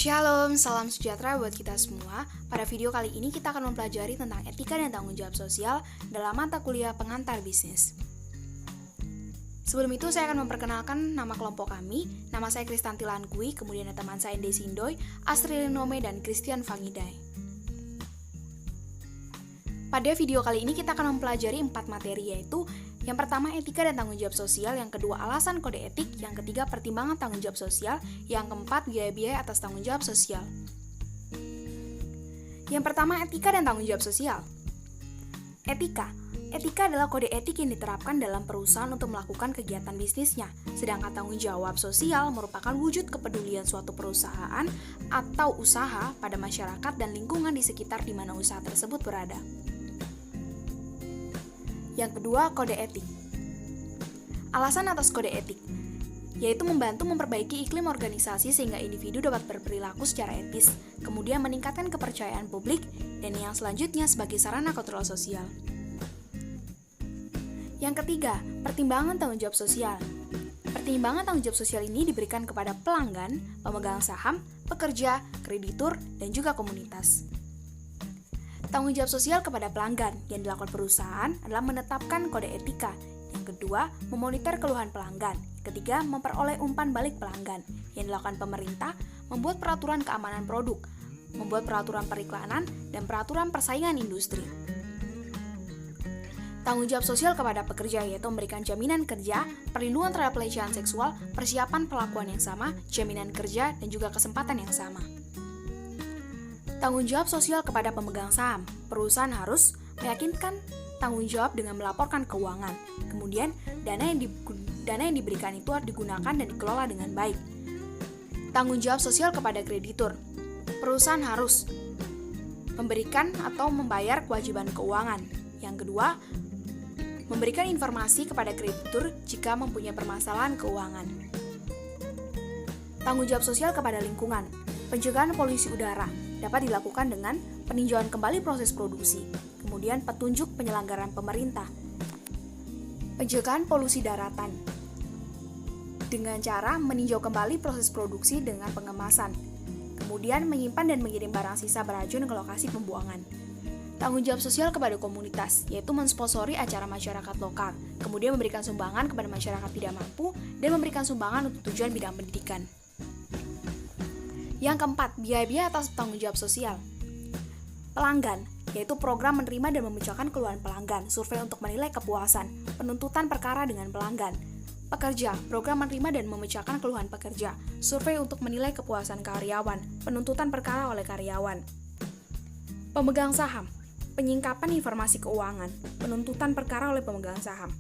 Shalom, salam sejahtera buat kita semua. Pada video kali ini kita akan mempelajari tentang etika dan tanggung jawab sosial dalam mata kuliah pengantar bisnis. Sebelum itu saya akan memperkenalkan nama kelompok kami. Nama saya Kristanti Lankui, kemudian ada teman saya Ende Sindoy, Astri Linome, dan Christian Fangidai. Pada video kali ini kita akan mempelajari 4 materi, yaitu yang pertama etika dan tanggung jawab sosial, yang kedua alasan kode etik, yang ketiga pertimbangan tanggung jawab sosial, yang keempat biaya-biaya atas tanggung jawab sosial. Yang pertama etika dan tanggung jawab sosial. Etika adalah kode etik yang diterapkan dalam perusahaan untuk melakukan kegiatan bisnisnya, sedangkan tanggung jawab sosial merupakan wujud kepedulian suatu perusahaan atau usaha pada masyarakat dan lingkungan di sekitar di mana usaha tersebut berada. Yang kedua, kode etik. Alasan atas kode etik, yaitu membantu memperbaiki iklim organisasi sehingga individu dapat berperilaku secara etis, kemudian meningkatkan kepercayaan publik, dan yang selanjutnya sebagai sarana kontrol sosial. Yang ketiga, pertimbangan tanggung jawab sosial. Pertimbangan tanggung jawab sosial ini diberikan kepada pelanggan, pemegang saham, pekerja, kreditur, dan juga komunitas. Tanggung jawab sosial kepada pelanggan yang dilakukan perusahaan adalah menetapkan kode etika. Yang kedua, memonitor keluhan pelanggan. Ketiga, memperoleh umpan balik pelanggan. Yang dilakukan pemerintah, membuat peraturan keamanan produk, membuat peraturan periklanan, dan peraturan persaingan industri. Tanggung jawab sosial kepada pekerja yaitu memberikan jaminan kerja, perlindungan terhadap pelecehan seksual, persiapan perlakuan yang sama, jaminan kerja, dan juga kesempatan yang sama. Tanggung jawab sosial kepada pemegang saham. Perusahaan harus meyakinkan tanggung jawab dengan melaporkan keuangan. Kemudian, dana yang diberikan itu harus digunakan dan dikelola dengan baik. Tanggung jawab sosial kepada kreditur. Perusahaan harus memberikan atau membayar kewajiban keuangan. Yang kedua, memberikan informasi kepada kreditur jika mempunyai permasalahan keuangan. Tanggung jawab sosial kepada lingkungan. Pencegahan polusi udara dapat dilakukan dengan peninjauan kembali proses produksi, kemudian petunjuk penyelenggaraan pemerintah. Pencegahan polusi daratan dengan cara meninjau kembali proses produksi dengan pengemasan, kemudian menyimpan dan mengirim barang sisa beracun ke lokasi pembuangan. Tanggung jawab sosial kepada komunitas, yaitu mensponsori acara masyarakat lokal, kemudian memberikan sumbangan kepada masyarakat tidak mampu, dan memberikan sumbangan untuk tujuan bidang pendidikan. Yang keempat, biaya-biaya atas tanggung jawab sosial. Pelanggan, yaitu program menerima dan memecahkan keluhan pelanggan, survei untuk menilai kepuasan, penuntutan perkara dengan pelanggan. Pekerja, program menerima dan memecahkan keluhan pekerja, survei untuk menilai kepuasan karyawan, penuntutan perkara oleh karyawan. Pemegang saham, penyingkapan informasi keuangan, penuntutan perkara oleh pemegang saham.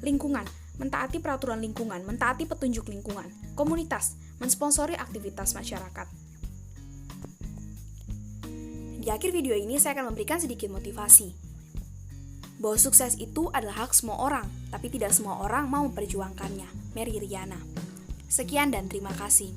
Lingkungan, mentaati peraturan lingkungan, mentaati petunjuk lingkungan. Komunitas, mensponsori aktivitas masyarakat. Di akhir video ini saya akan memberikan sedikit motivasi bahwa sukses itu adalah hak semua orang, tapi tidak semua orang mau memperjuangkannya. Mary Riana. Sekian dan terima kasih.